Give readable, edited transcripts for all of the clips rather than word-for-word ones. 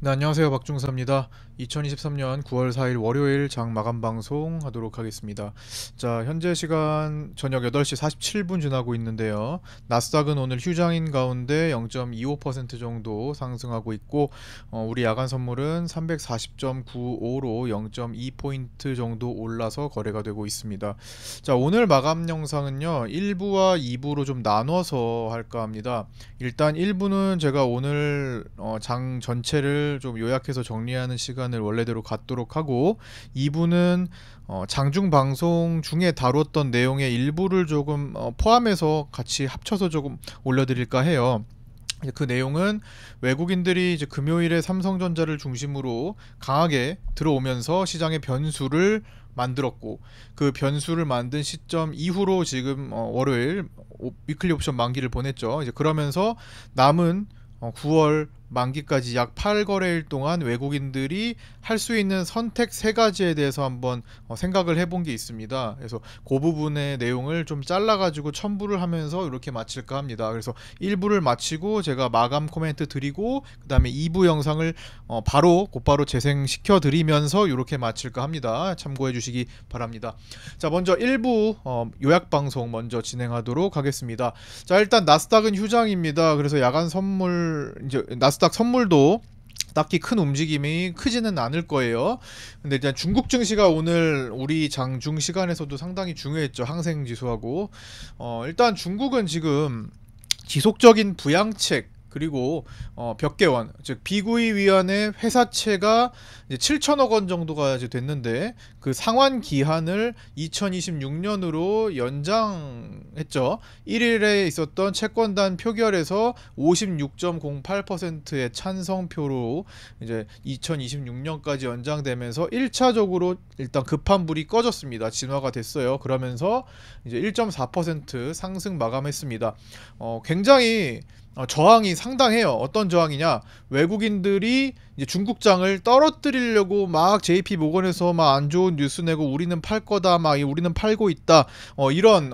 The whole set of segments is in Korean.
네, 안녕하세요. 박중사입니다. 2023년 9월 4일 월요일 장 마감 방송 하도록 하겠습니다. 자, 현재 시간 저녁 8시 47분 지나고 있는데요. 나스닥은 오늘 휴장인 가운데 0.25% 정도 상승하고 있고, 우리 야간 선물은 340.95로 0.2포인트 정도 올라서 거래가 되고 있습니다. 자, 오늘 마감 영상은요, 1부와 2부로 좀 나눠서 할까 합니다. 일단 1부는 제가 오늘 장 전체를 좀 요약해서 정리하는 시간을 원래대로 갖도록 하고, 2부는 장중 방송 중에 다뤘던 내용의 일부를 조금 포함해서 같이 합쳐서 조금 올려드릴까 해요. 그 내용은 외국인들이 이제 금요일에 삼성전자를 중심으로 강하게 들어오면서 시장의 변수를 만들었고, 그 변수를 만든 시점 이후로 지금 월요일 위클리 옵션 만기를 보냈죠. 이제 그러면서 남은 9월 만기까지 약 8거래일 동안 외국인들이 할 수 있는 선택 세 가지에 대해서 한번 생각을 해본 게 있습니다. 그래서 그 부분의 내용을 좀 잘라가지고 첨부를 하면서 이렇게 마칠까 합니다. 그래서 1부를 마치고 제가 마감 코멘트 드리고, 그 다음에 2부 영상을 곧바로 재생시켜 드리면서 이렇게 마칠까 합니다. 참고해 주시기 바랍니다. 자, 먼저 1부 요약 방송 먼저 진행하도록 하겠습니다. 자, 일단 나스닥은 휴장입니다. 그래서 야간 선물, 이제 나스닥 선물도 딱히 큰 움직임이 크지는 않을 거예요. 근데 일단 중국 증시가 오늘 우리 장중 시간에서도 상당히 중요했죠. 항생 지수하고. 일단 중국은 지금 지속적인 부양책, 그리고 벽개원, 즉 비구이 위안의 회사채가 이제 7천억 원 정도가 이제 됐는데, 그 상환 기한을 2026년으로 연장했죠. 1일에 있었던 채권단 표결에서 56.08%의 찬성표로 이제 2026년까지 연장되면서 1차적으로 일단 급한 불이 꺼졌습니다. 진화가 됐어요. 그러면서 이제 1.4% 상승 마감했습니다. 굉장히 저항이 상당해요. 어떤 저항이냐? 외국인들이 이제 중국장을 떨어뜨리려고 막 JP 모건에서 막 안 좋은 뉴스 내고 우리는 팔 거다, 막 우리는 팔고 있다, 이런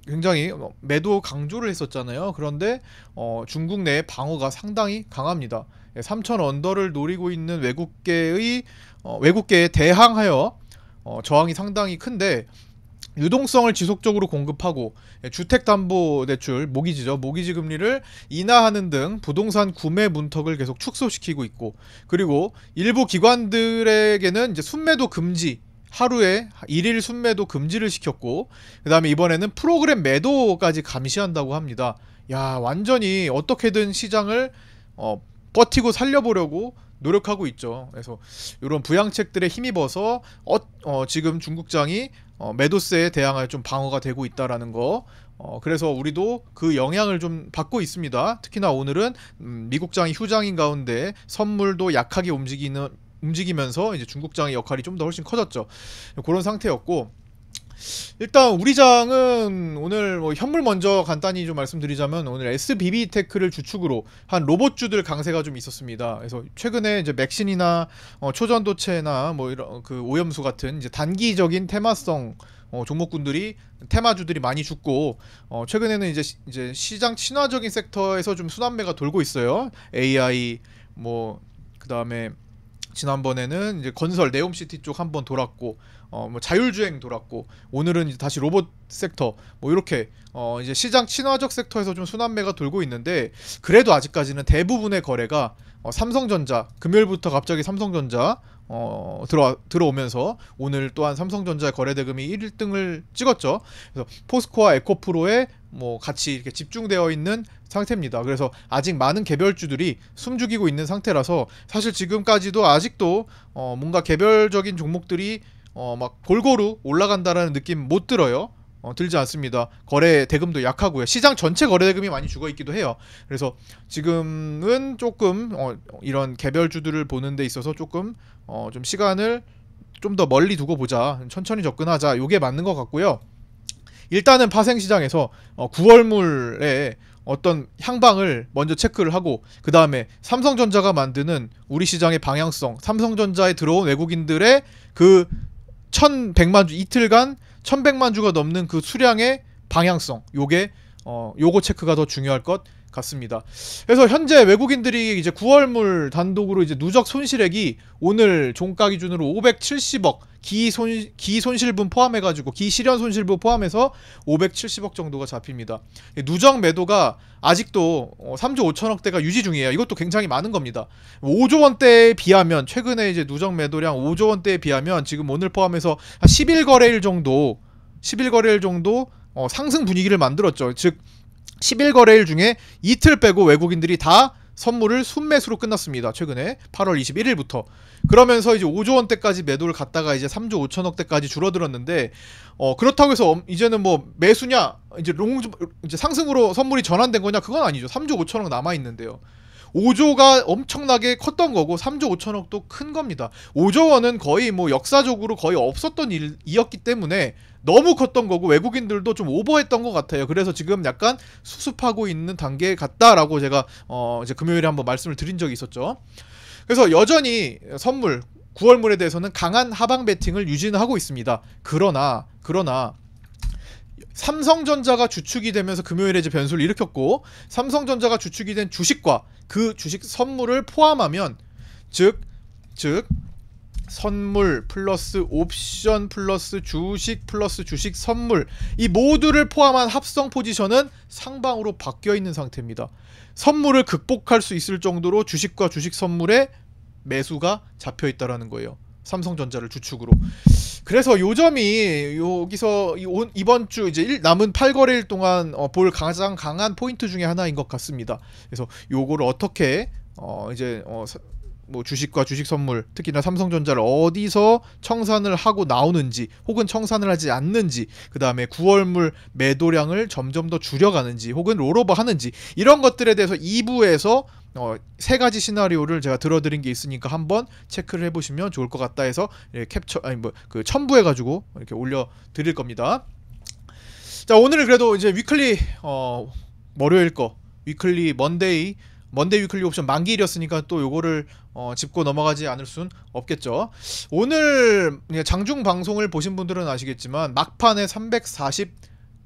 굉장히 매도 강조를 했었잖아요. 그런데 중국 내 방어가 상당히 강합니다. 3천 언더를 노리고 있는 외국계에 대항하여 저항이 상당히 큰데, 유동성을 지속적으로 공급하고 주택담보대출, 모기지죠. 모기지 금리를 인하하는 등 부동산 구매 문턱을 계속 축소시키고 있고, 그리고 일부 기관들에게는 이제 순매도 금지, 하루에 1일 순매도 금지를 시켰고, 그 다음에 이번에는 프로그램 매도까지 감시한다고 합니다. 야, 완전히 어떻게든 시장을 버티고 살려보려고 노력하고 있죠. 그래서 이런 부양책들에 힘입어서 지금 중국장이 매도세에 대항하여 좀 방어가 되고 있다라는 거. 그래서 우리도 그 영향을 좀 받고 있습니다. 특히나 오늘은 미국장이 휴장인 가운데 선물도 약하게 움직이면서 이제 중국장의 역할이 좀 더 훨씬 커졌죠. 그런 상태였고, 일단 우리 장은 오늘 현물 먼저 간단히 좀 말씀드리자면, 오늘 SBB테크를 주축으로 한 로봇주들 강세가 좀 있었습니다. 그래서 최근에 이제 맥신이나 초전도체나 뭐 이런 그 오염수 같은 이제 단기적인 테마성 종목군들이, 테마주들이 많이 죽고, 최근에는 이제 시장 친화적인 섹터에서 좀 순환매가 돌고 있어요. AI, 뭐 그다음에 지난번에는 이제 건설 네옴시티 쪽 한번 돌았고, 뭐 자율주행 돌았고, 오늘은 이제 다시 로봇 섹터, 뭐 이렇게 이제 시장 친화적 섹터에서 좀 순환매가 돌고 있는데, 그래도 아직까지는 대부분의 거래가 삼성전자, 금요일부터 갑자기 삼성전자 들어오면서 오늘 또한 삼성전자의 거래 대금이 1등을 찍었죠. 그래서 포스코와 에코프로에 뭐 같이 이렇게 집중되어 있는 상태입니다. 그래서 아직 많은 개별주들이 숨죽이고 있는 상태라서, 사실 지금까지도 아직도 뭔가 개별적인 종목들이 막 골고루 올라간다라는 느낌 못 들어요. 들지 않습니다. 거래 대금도 약하고요. 시장 전체 거래 대금이 많이 죽어 있기도 해요. 그래서 지금은 조금 이런 개별주들을 보는 데 있어서 조금 좀 시간을 좀 더 멀리 두고 보자, 천천히 접근하자, 요게 맞는 것 같고요. 일단은 파생시장에서 9월물에 어떤 향방을 먼저 체크를 하고, 그 다음에 삼성전자가 만드는 우리 시장의 방향성, 삼성전자에 들어온 외국인들의 그 1100만 주, 이틀간 1100만 주가 넘는 그 수량의 방향성, 요거 체크가 더 중요할 것 같습니다. 그래서 현재 외국인들이 이제 9월물 단독으로 이제 누적 손실액이 오늘 종가 기준으로 570억, 기손실분 포함해가지고 기실현 손실분 포함해서 570억 정도가 잡힙니다. 누적 매도가 아직도 3조 5천억대가 유지 중이에요. 이것도 굉장히 많은 겁니다. 5조 원대에 비하면, 최근에 이제 누적 매도량 5조 원대에 비하면 지금 오늘 포함해서 한 11거래일 정도 상승 분위기를 만들었죠. 즉 11거래일 중에 이틀 빼고 외국인들이 다 선물을 순매수로 끝났습니다. 최근에 8월 21일부터. 그러면서 이제 5조 원대까지 매도를 갔다가 이제 3조 5천억대까지 줄어들었는데, 그렇다고 해서 이제는 뭐 매수냐, 이제 상승으로 선물이 전환된 거냐, 그건 아니죠. 3조 5천억 남아 있는데요. 5조가 엄청나게 컸던 거고 3조 5천억도 큰 겁니다. 5조 원은 거의 뭐 역사적으로 거의 없었던 일이었기 때문에 너무 컸던 거고 외국인들도 좀 오버했던 것 같아요. 그래서 지금 약간 수습하고 있는 단계 같다라고 제가 이제 금요일에 한번 말씀을 드린 적이 있었죠. 그래서 여전히 선물 9월물에 대해서는 강한 하방 배팅을 유지는 하고 있습니다. 그러나 삼성전자가 주축이 되면서 금요일에 이제 변수를 일으켰고, 삼성전자가 주축이 된 주식과 그 주식 선물을 포함하면, 즉 선물 플러스 옵션 플러스 주식 선물, 이 모두를 포함한 합성 포지션은 상방으로 바뀌어 있는 상태입니다. 선물을 극복할 수 있을 정도로 주식과 주식 선물에 매수가 잡혀 있다라는 거예요. 삼성전자를 주축으로. 그래서 요점이 여기서 이번 주 이제 남은 8거래일 동안 볼 가장 강한 포인트 중에 하나인 것 같습니다. 그래서 요거를 어떻게 뭐 주식과 주식 선물, 특히나 삼성전자를 어디서 청산을 하고 나오는지, 혹은 청산을 하지 않는지, 그 다음에 9월물 매도량을 점점 더 줄여가는지, 혹은 롤오버 하는지, 이런 것들에 대해서 2부에서 세 가지 시나리오를 제가 들어드린 게 있으니까 한번 체크를 해보시면 좋을 것 같다 해서 첨부해가지고 이렇게 올려드릴 겁니다. 자, 오늘은 그래도 이제 위클리 월요일 거 위클리 먼데이 위클리 옵션 만기일이었으니까 또 요거를 짚고 넘어가지 않을 순 없겠죠. 오늘 장중 방송을 보신 분들은 아시겠지만 막판에 340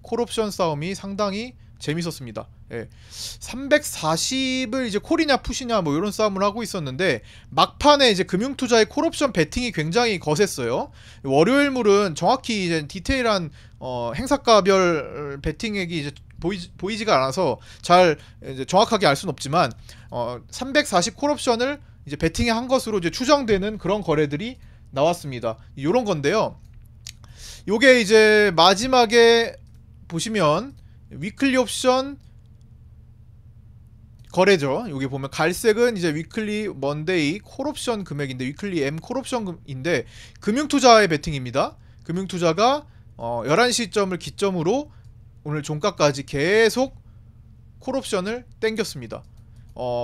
콜옵션 싸움이 상당히 재밌었습니다. 예. 340을 이제 콜이냐 푸시냐 뭐 이런 싸움을 하고 있었는데, 막판에 이제 금융투자의 콜옵션 베팅이 굉장히 거셌어요. 월요일물은 정확히 이제 디테일한 행사가별 베팅액이 이제 보이지가 않아서 잘 이제 정확하게 알 수는 없지만, 340 콜옵션을 이제 베팅에 한 것으로 이제 추정되는 그런 거래들이 나왔습니다. 요런 건데요. 요게 이제 마지막에 보시면 위클리 옵션 거래죠. 여기 보면 갈색은 이제 위클리 먼데이 콜옵션 금액인데, 위클리 M 콜옵션인데 금융투자의 베팅입니다. 금융투자가 11시 시점을 기점으로 오늘 종가까지 계속 콜옵션을 땡겼습니다.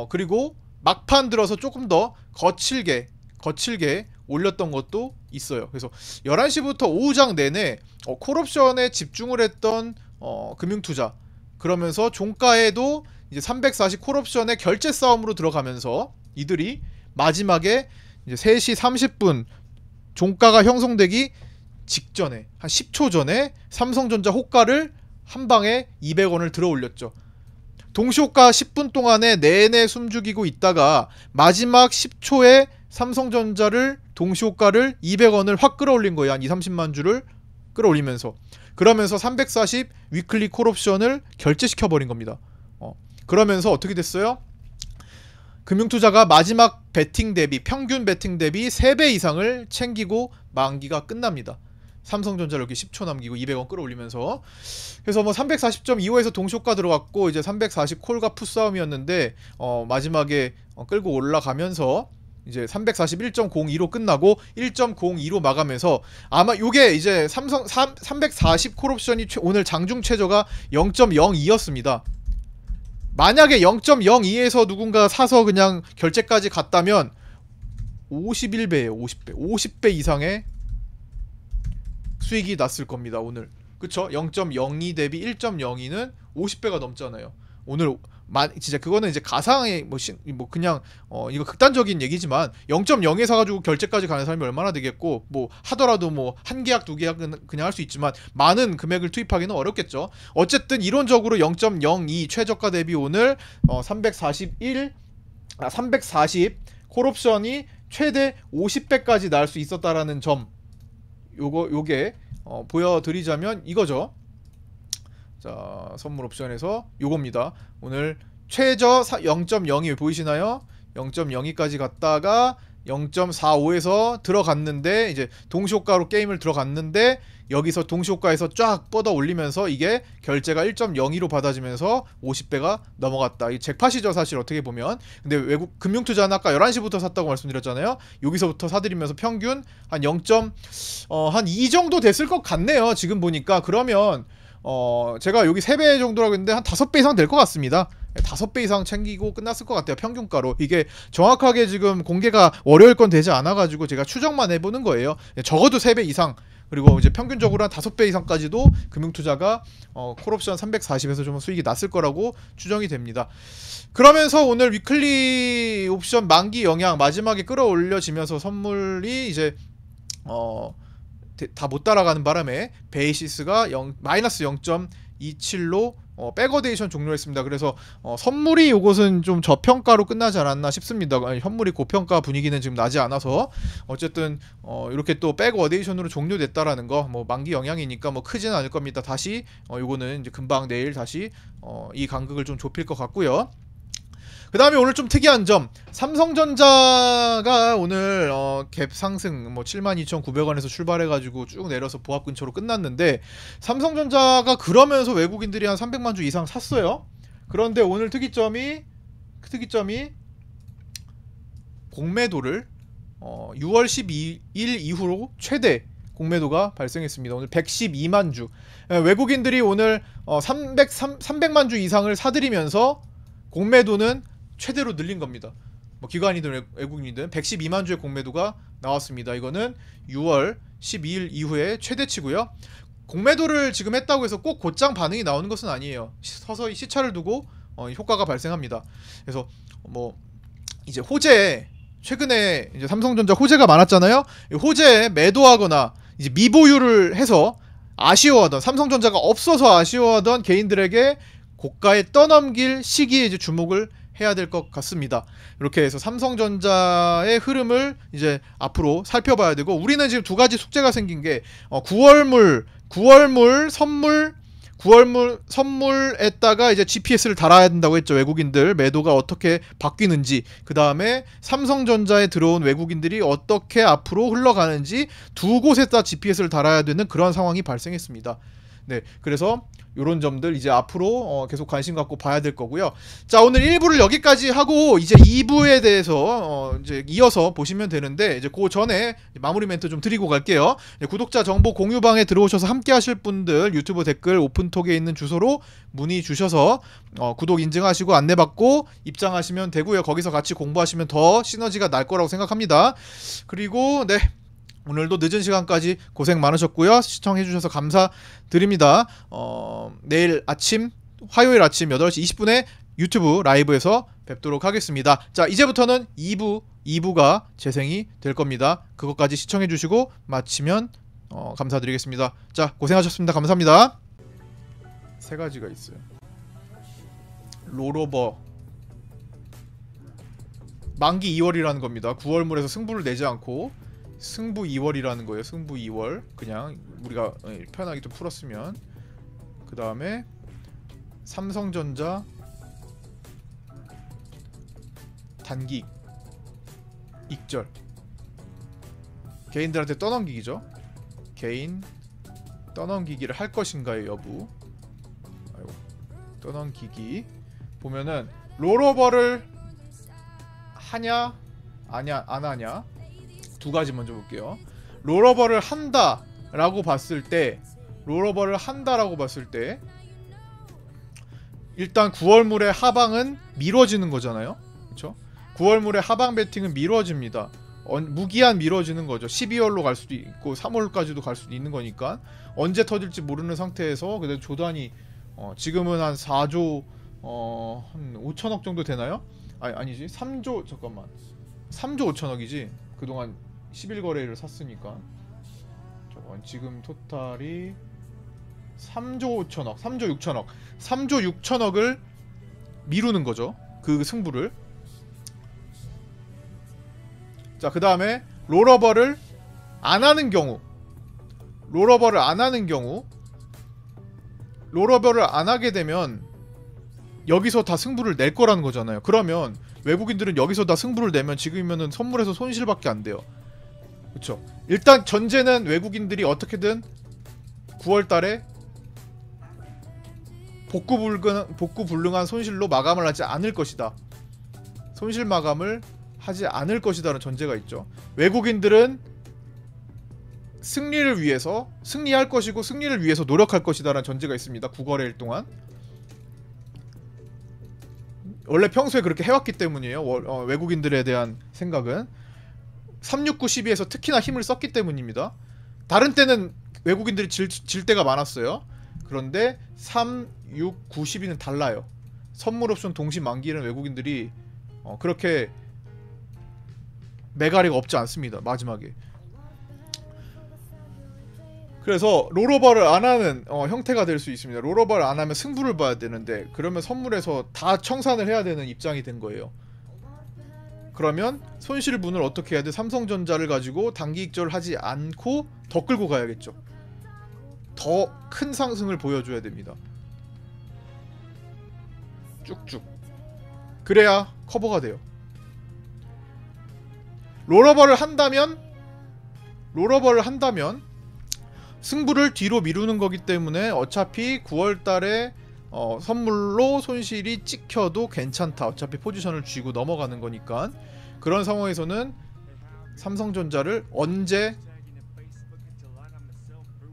그리고 막판 들어서 조금 더 거칠게 올렸던 것도 있어요. 그래서 11시부터 오후장 내내 콜옵션에 집중을 했던 금융투자, 그러면서 종가에도 이제 340 콜옵션의 결제 싸움으로 들어가면서 이들이 마지막에 이제 3시 30분 종가가 형성되기 직전에 한 10초 전에 삼성전자 호가를 한 방에 200원을 들어 올렸죠. 동시호가 10분 동안에 내내 숨죽이고 있다가 마지막 10초에 삼성전자를 동시호가를 200원을 확 끌어올린 거예요. 한 2-30만 주를 끌어올리면서. 그러면서 340 위클리 콜옵션을 결제시켜버린 겁니다. 그러면서 어떻게 됐어요? 금융투자가 마지막 베팅 대비, 평균 베팅 대비 3배 이상을 챙기고 만기가 끝납니다. 삼성전자를 이렇게 10초 남기고 200원 끌어올리면서. 그래서 뭐 340.25에서 동시호가 들어갔고, 이제 340 콜과 푸 싸움이었는데 마지막에 끌고 올라가면서 이제 341.02로 끝나고 1.02로 마감해서, 아마 요게 이제 340 콜옵션이 오늘 장중 최저가 0.02였습니다. 만약에 0.02에서 누군가 사서 그냥 결제까지 갔다면 51배예요. 50배 이상의 수익이 났을 겁니다. 오늘. 그쵸? 0.02 대비 1.02는 50배가 넘잖아요. 오늘 진짜 그거는 이제 가상의 뭐 그냥 이거 극단적인 얘기지만 0.0에 사가지고 결제까지 가는 사람이 얼마나 되겠고, 뭐 하더라도 뭐 한 계약 두 계약은 그냥 할 수 있지만 많은 금액을 투입하기는 어렵겠죠. 어쨌든 이론적으로 0.02 최저가 대비 오늘 340 콜옵션이 최대 50배까지 날 수 있었다라는 점, 요게 보여드리자면 이거죠. 자, 선물 옵션에서 요겁니다. 오늘 최저 0.02 보이시나요? 0.02까지 갔다가 0.45에서 들어갔는데, 이제 동시효과로 게임을 들어갔는데 여기서 동시효과에서 쫙 뻗어 올리면서 이게 결제가 1.02로 받아지면서 50배가 넘어갔다. 이 잭팟이죠 사실 어떻게 보면. 근데 외국 금융투자는 아까 11시부터 샀다고 말씀드렸잖아요. 여기서부터 사드리면서 평균 한 2 정도 됐을 것 같네요 지금 보니까. 그러면 제가 여기 3배 정도라고 했는데 한 5배 이상 될 것 같습니다. 5배 이상 챙기고 끝났을 것 같아요 평균가로. 이게 정확하게 지금 공개가 월요일 건 되지 않아가지고 제가 추정만 해보는 거예요. 적어도 3배 이상, 그리고 이제 평균적으로 한 5배 이상까지도 금융투자가 콜옵션 340에서 좀 수익이 났을 거라고 추정이 됩니다. 그러면서 오늘 위클리 옵션 만기 영향 마지막에 끌어올려지면서 선물이 이제 다 못 따라가는 바람에 베이시스가 마이너스 0.27로 백어데이션 종료했습니다. 그래서 선물이 요것은 좀 저평가로 끝나지 않았나 싶습니다. 선물이 고평가 분위기는 지금 나지 않아서 어쨌든 이렇게 또 백어데이션으로 종료됐다라는 거, 뭐 만기 영향이니까 뭐 크지는 않을 겁니다. 다시 요거는 이제 금방 내일 다시 이 간극을 좀 좁힐 것 같고요. 그 다음에 오늘 좀 특이한 점, 삼성전자가 오늘 갭 상승 뭐 72,900원에서 출발해가지고 쭉 내려서 보합 근처로 끝났는데, 삼성전자가 그러면서 외국인들이 한 300만 주 이상 샀어요. 그런데 오늘 특이점이 공매도를 6월 12일 이후로 최대 공매도가 발생했습니다. 오늘 112만 주. 외국인들이 오늘 300만 주 이상을 사들이면서 공매도는 최대로 늘린 겁니다. 뭐 기관이든 외국인이든 112만 주의 공매도가 나왔습니다. 이거는 6월 12일 이후에 최대치고요. 공매도를 지금 했다고 해서 꼭 곧장 반응이 나오는 것은 아니에요. 서서히 시차를 두고 효과가 발생합니다. 그래서 뭐 이제 호재, 최근에 이제 삼성전자 호재가 많았잖아요. 호재에 매도하거나 이제 미보유를 해서 아쉬워하던, 삼성전자가 없어서 아쉬워하던 개인들에게 고가에 떠넘길 시기에 이제 주목을 해야 될 것 같습니다. 이렇게 해서 삼성전자의 흐름을 이제 앞으로 살펴봐야 되고, 우리는 지금 두 가지 숙제가 생긴 게 9월물 선물에다가 이제 GPS를 달아야 된다고 했죠. 외국인들 매도가 어떻게 바뀌는지, 그 다음에 삼성전자에 들어온 외국인들이 어떻게 앞으로 흘러가는지 두 곳에다 GPS를 달아야 되는 그런 상황이 발생했습니다. 네, 그래서 요런 점들 이제 앞으로 계속 관심 갖고 봐야 될 거고요. 자, 오늘 1부를 여기까지 하고 이제 2부에 대해서 이제 이어서 보시면 되는데, 이제 그 전에 마무리 멘트 좀 드리고 갈게요. 구독자 정보 공유방에 들어오셔서 함께 하실 분들 유튜브 댓글 오픈톡에 있는 주소로 문의 주셔서 구독 인증하시고 안내받고 입장하시면 되고요. 거기서 같이 공부하시면 더 시너지가 날 거라고 생각합니다. 그리고 네, 오늘도 늦은 시간까지 고생 많으셨고요. 시청해주셔서 감사드립니다. 내일 아침, 화요일 아침 8시 20분에 유튜브 라이브에서 뵙도록 하겠습니다. 자, 이제부터는 2부가 재생이 될 겁니다. 그것까지 시청해주시고 마치면 감사드리겠습니다. 자, 고생하셨습니다. 감사합니다. 세 가지가 있어요. 롤오버 만기 2월이라는 겁니다. 9월물에서 승부를 내지 않고 승부 2월이라는 거예요. 승부 2월. 그냥 우리가 편하게 좀 풀었으면. 그 다음에 삼성전자 단기 익절. 개인들한테 떠넘기기죠. 개인 떠넘기기를 할 것인가의 여부. 아이고, 떠넘기기. 보면은 롤오버를 하냐 안 하냐. 두 가지 먼저 볼게요. 롤오버를 한다라고 봤을 때, 일단 9월물의 하방은 미뤄지는 거잖아요. 그쵸? 9월물의 하방 배팅은 미뤄집니다. 무기한 미뤄지는 거죠. 12월로 갈 수도 있고 3월까지도 갈 수도 있는 거니까 언제 터질지 모르는 상태에서, 근데 조단이 지금은 한 4조 한 5천억 정도 되나요? 아니지. 3조 잠깐만. 3조 5천억이지. 그동안 11거래를 샀으니까. 잠깐 지금 토탈이 3조 5천억, 3조 6천억. 3조 6천억을 미루는 거죠. 그 승부를. 자, 그다음에 롤오버를 안 하는 경우. 롤오버를 안 하는 경우. 롤오버를 안 하게 되면 여기서 다 승부를 낼 거라는 거잖아요. 그러면 외국인들은 여기서 다 승부를 내면 지금이면은 선물에서 손실밖에 안 돼요. 그쵸? 일단 전제는 외국인들이 어떻게든 9월달에 복구 불능한 손실로 마감을 하지 않을 것이다. 손실 마감을 하지 않을 것이다라는 전제가 있죠. 외국인들은 승리를 위해서 승리할 것이고 승리를 위해서 노력할 것이다라는 전제가 있습니다. 9거래일 동안. 원래 평소에 그렇게 해왔기 때문이에요. 외국인들에 대한 생각은 369 12에서 특히나 힘을 썼기 때문입니다. 다른 때는 외국인들이 질 때가 많았어요. 그런데 3, 6, 9, 12는 달라요. 선물 옵션 동시 만기에는 외국인들이 그렇게 메가리가 없지 않습니다. 마지막에. 그래서 롤오버를 안 하는 형태가 될 수 있습니다. 롤오버를 안 하면 승부를 봐야 되는데 그러면 선물에서 다 청산을 해야 되는 입장이 된 거예요. 그러면 손실분을 어떻게 해야 돼? 삼성전자를 가지고 단기 익절을 하지 않고 더 끌고 가야겠죠. 더 큰 상승을 보여줘야 됩니다. 쭉쭉. 그래야 커버가 돼요. 롤오버를 한다면 승부를 뒤로 미루는 거기 때문에 어차피 9월달에 선물로 손실이 찍혀도 괜찮다. 어차피 포지션을 쥐고 넘어가는 거니까. 그런 상황에서는 삼성전자를 언제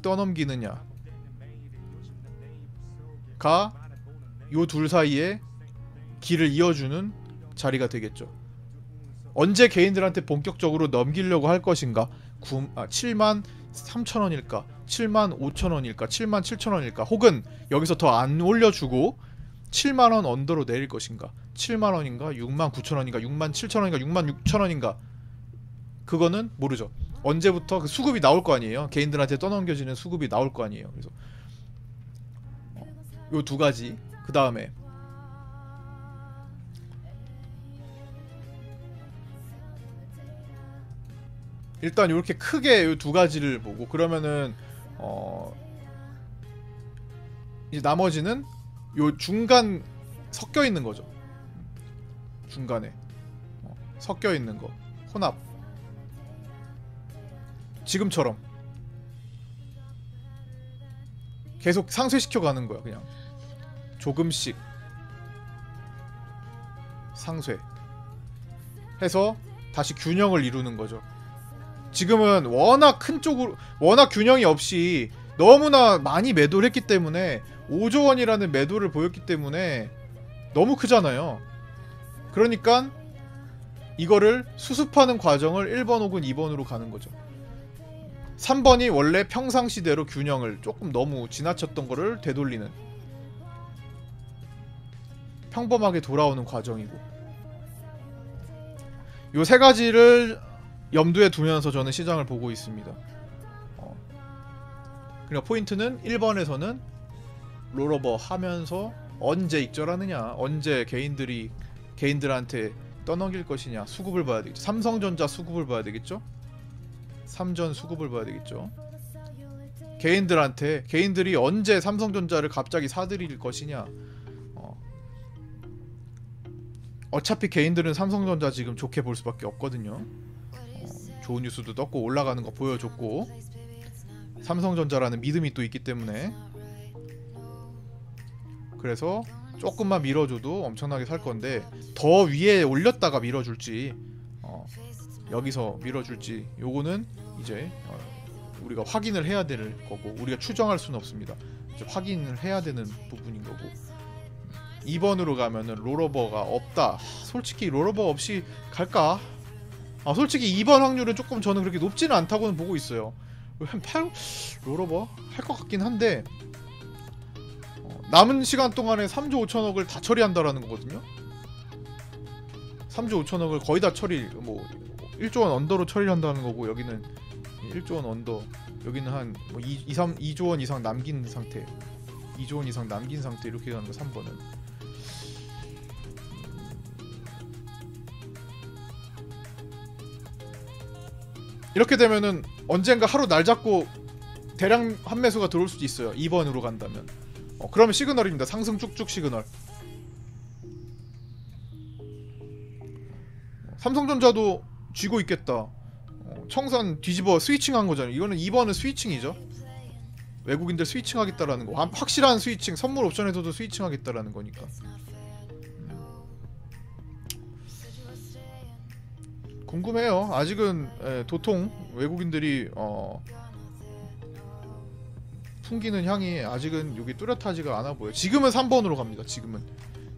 떠넘기느냐가 요 둘 사이에 길을 이어주는 자리가 되겠죠. 언제 개인들한테 본격적으로 넘기려고 할 것인가? 7만 3천원일까? 7만 5천원일까? 7만 7천원일까? 혹은 여기서 더 안 올려주고 7만원 언더로 내릴 것인가? 7만원인가? 6만 9천원인가? 6만 7천원인가? 6만 6천원인가? 그거는 모르죠. 언제부터 그 수급이 나올 거 아니에요. 개인들한테 떠넘겨지는 수급이 나올 거 아니에요. 그래서 요 두 가지. 그 다음에 일단 이렇게 크게 요 두 가지를 보고 그러면은 이제 나머지는 요 중간 섞여 있는 거죠. 중간에 섞여 있는 거 혼합. 지금처럼 계속 상쇄시켜 가는 거야. 그냥 조금씩 상쇄 해서 다시 균형을 이루는 거죠. 지금은 워낙 큰 쪽으로 워낙 균형이 없이 너무나 많이 매도를 했기 때문에 5조 원이라는 매도를 보였기 때문에 너무 크잖아요. 그러니까 이거를 수습하는 과정을 1번 혹은 2번으로 가는 거죠. 3번이 원래 평상시대로 균형을 조금 너무 지나쳤던 거를 되돌리는 평범하게 돌아오는 과정이고 요 세 가지를 염두에 두면서 저는 시장을 보고 있습니다. 그러니까 포인트는 1번에서는 롤오버 하면서 언제 익절하느냐, 언제 개인들한테 떠넘길 것이냐, 수급을 봐야 되겠죠. 삼성전자 수급을 봐야 되겠죠. 삼전 수급을 봐야 되겠죠. 개인들이 언제 삼성전자를 갑자기 사들일 것이냐. 어차피 개인들은 삼성전자 지금 좋게 볼 수밖에 없거든요. 좋은 뉴스도 떴고 올라가는 거 보여줬고 삼성전자라는 믿음이 또 있기 때문에 그래서 조금만 밀어줘도 엄청나게 살 건데 더 위에 올렸다가 밀어줄지 여기서 밀어줄지 요거는 이제 우리가 확인을 해야 될 거고 우리가 추정할 수는 없습니다. 이제 확인을 해야 되는 부분인 거고 2번으로 가면은 롤오버가 없다. 솔직히 롤오버 없이 갈까? 솔직히 2번 확률은 조금 저는 그렇게 높지는 않다고는 보고 있어요. 한 8 롤오버 할 것 같긴 한데 남은 시간 동안에 3조 5천억을 다 처리한다라는 거거든요. 3조 5천억을 거의 다 처리, 뭐 1조 원 언더로 처리한다는 거고, 여기는 1조 원 언더, 여기는 한 뭐 2조 원 이상 남긴 상태, 2조 원 이상 남긴 상태, 이렇게 가는 거 3번은. 이렇게 되면은 언젠가 하루 날 잡고 대량 환매수가 들어올 수도 있어요. 2번으로 간다면. 그러면 시그널입니다. 상승 쭉쭉 시그널. 삼성전자도 쥐고 있겠다. 청산 뒤집어 스위칭한 거잖아요. 이거는 2번은 스위칭이죠. 외국인들 스위칭하겠다라는 거. 확실한 스위칭. 선물 옵션에서도 스위칭하겠다라는 거니까. 궁금해요. 아직은 도통 외국인들이 풍기는 향이 아직은 여기 뚜렷하지가 않아 보여요. 지금은 3번으로 갑니다. 지금은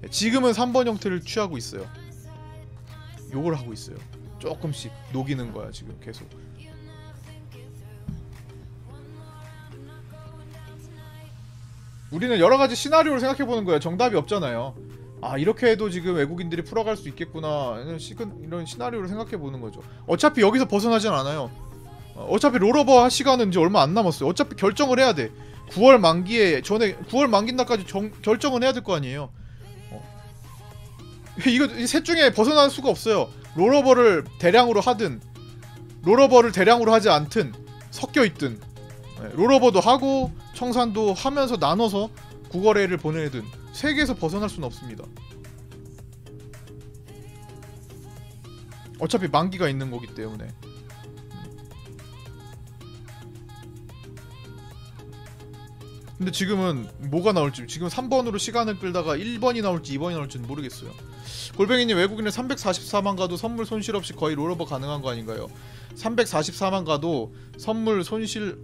3번 형태를 취하고 있어요. 요걸 하고 있어요. 조금씩 녹이는 거야 지금 계속. 우리는 여러 가지 시나리오를 생각해 보는 거예요. 정답이 없잖아요. 아, 이렇게 해도 지금 외국인들이 풀어갈 수 있겠구나, 이런 시나리오를 생각해 보는 거죠. 어차피 여기서 벗어나진 않아요. 어차피 롤오버 할 시간은 이제 얼마 안 남았어요. 어차피 결정을 해야 돼. 9월 만기에 전에 9월 만기 날까지 결정은 해야 될 거 아니에요. 이거 셋 중에 벗어날 수가 없어요. 롤오버를 대량으로 하든 롤오버를 대량으로 하지 않든 섞여 있든, 롤오버도 하고 청산도 하면서 나눠서 구거래를 보내든 세 개에서 벗어날 수는 없습니다. 어차피 만기가 있는 거기 때문에. 근데 지금은 뭐가 나올지, 지금 3번으로 시간을 끌다가 1번이 나올지 2번이 나올지는 모르겠어요. 골뱅이님, 외국인은 344만 가도 선물 손실 없이 거의 롤오버 가능한 거 아닌가요? 344만 가도 선물 손실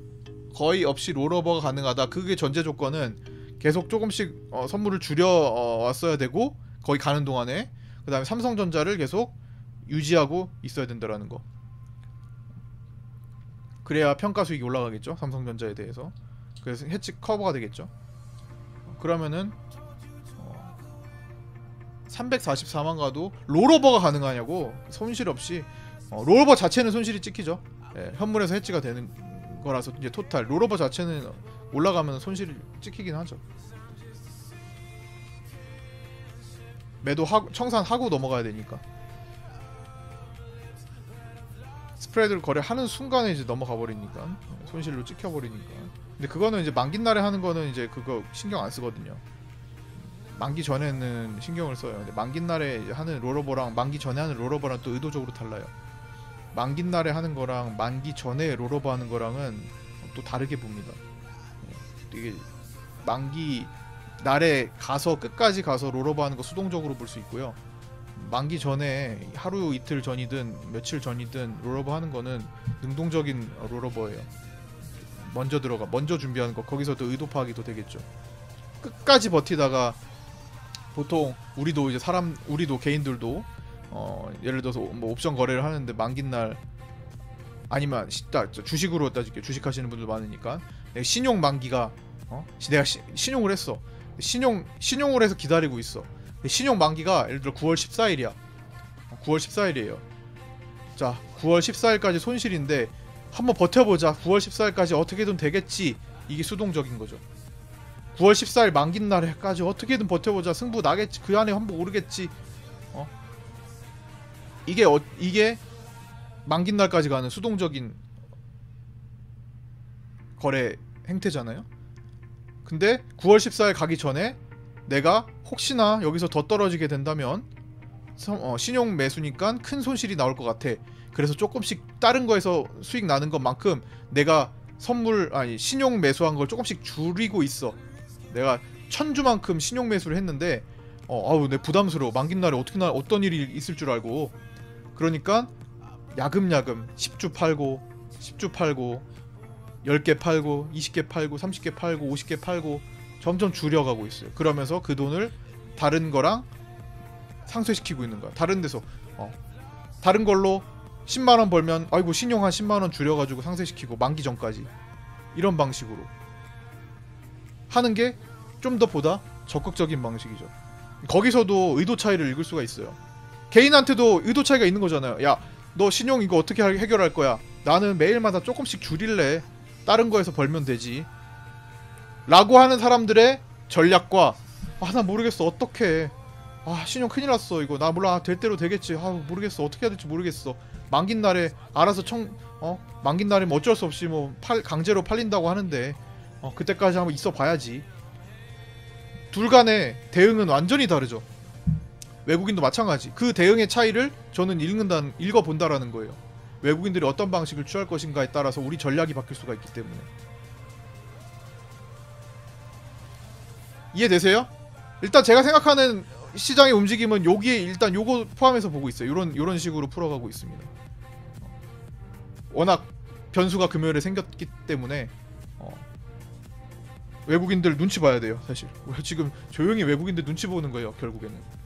거의 없이 롤오버가 가능하다. 그게 전제 조건은 계속 조금씩 선물을 줄여 왔어야 되고, 거의 가는 동안에 그 다음에 삼성전자를 계속 유지하고 있어야 된다라는 거. 그래야 평가 수익이 올라가겠죠, 삼성전자에 대해서. 그래서 해치 커버가 되겠죠. 그러면은 344만 가도 롤오버가 가능하냐고. 손실 없이. 롤오버 자체는 손실이 찍히죠. 현물에서 해치가 되는 거라서 이제 토탈 롤오버 자체는 올라가면 손실이 찍히긴 하죠. 매도하고 청산하고 넘어가야 되니까. 스프레드를 거래하는 순간에 이제 넘어가 버리니까 손실로 찍혀 버리니까. 근데 그거는 이제 만기 날에 하는 거는 이제 그거 신경 안 쓰거든요. 만기 전에는 신경을 써요. 근데 만기 날에 하는 롤오버랑 만기 전에 하는 롤오버랑 또 의도적으로 달라요. 만기 날에 하는 거랑 만기 전에 롤오버 하는 거랑은 또 다르게 봅니다. 이게 만기 날에 가서 끝까지 가서 롤오버 하는 거 수동적으로 볼 수 있고요. 만기 전에 하루 이틀 전이든 며칠 전이든 롤오버 하는 거는 능동적인 롤오버예요. 먼저 준비하는 거. 거기서도 의도 파악이 더 되겠죠. 끝까지 버티다가 보통 우리도 이제 우리도 개인들도 예를 들어서 뭐 옵션 거래를 하는데 만기날, 아니면 주식으로 따질게요. 주식하시는 분들 많으니까 신용 만기가 내가 신용을 했어. 신용을 해서 기다리고 있어. 신용 만기가 예를 들어 9월 14일이야. 9월 14일이에요. 자, 9월 14일까지 손실인데 한번 버텨보자. 9월 14일까지 어떻게든 되겠지. 이게 수동적인 거죠. 9월 14일 만기 날에까지 어떻게든 버텨보자. 승부 나겠지. 그 안에 한번 오르겠지. 이게 만기 날까지 가는 수동적인 거래 행태잖아요. 근데 9월 14일 가기 전에 내가 혹시나 여기서 더 떨어지게 된다면 신용 매수니까 큰 손실이 나올 것 같아. 그래서 조금씩 다른 거에서 수익 나는 것만큼 내가 신용 매수한 걸 조금씩 줄이고 있어. 내가 1000주만큼 신용 매수를 했는데 내 부담스러워. 만기날에 어떤 일이 있을 줄 알고. 그러니까 야금야금 10주 팔고 10개 팔고 20개 팔고 30개 팔고 50개 팔고 점점 줄여가고 있어요. 그러면서 그 돈을 다른 거랑 상쇄시키고 있는 거야. 다른 데서 다른 걸로 10만원 벌면 아이고 신용 한 10만원 줄여가지고 상쇄시키고 만기 전까지 이런 방식으로 하는 게 좀 더 보다 적극적인 방식이죠. 거기서도 의도 차이를 읽을 수가 있어요. 개인한테도 의도 차이가 있는 거잖아요. 야, 너 신용 이거 어떻게 해결할 거야? 나는 매일마다 조금씩 줄일래. 다른 거에서 벌면 되지. 라고 하는 사람들의 전략과 나 모르겠어. 어떡해. 신용 큰일 났어. 이거 나 몰라. 될 대로 되겠지. 모르겠어. 어떻게 해야 될지 모르겠어. 만긴 날에 알아서 만긴 날이면 어쩔 수 없이 뭐 강제로 팔린다고 하는데 그때까지 한번 있어 봐야지. 둘 간의 대응은 완전히 다르죠. 외국인도 마찬가지. 그 대응의 차이를 저는 읽어본다라는 거예요. 외국인들이 어떤 방식을 취할 것인가에 따라서 우리 전략이 바뀔 수가 있기 때문에. 이해되세요? 일단 제가 생각하는 시장의 움직임은 여기에 일단 요거 포함해서 보고 있어요. 요런 식으로 풀어가고 있습니다. 워낙 변수가 금요일에 생겼기 때문에 외국인들 눈치 봐야 돼요. 사실 지금 조용히 외국인들 눈치 보는 거예요. 결국에는.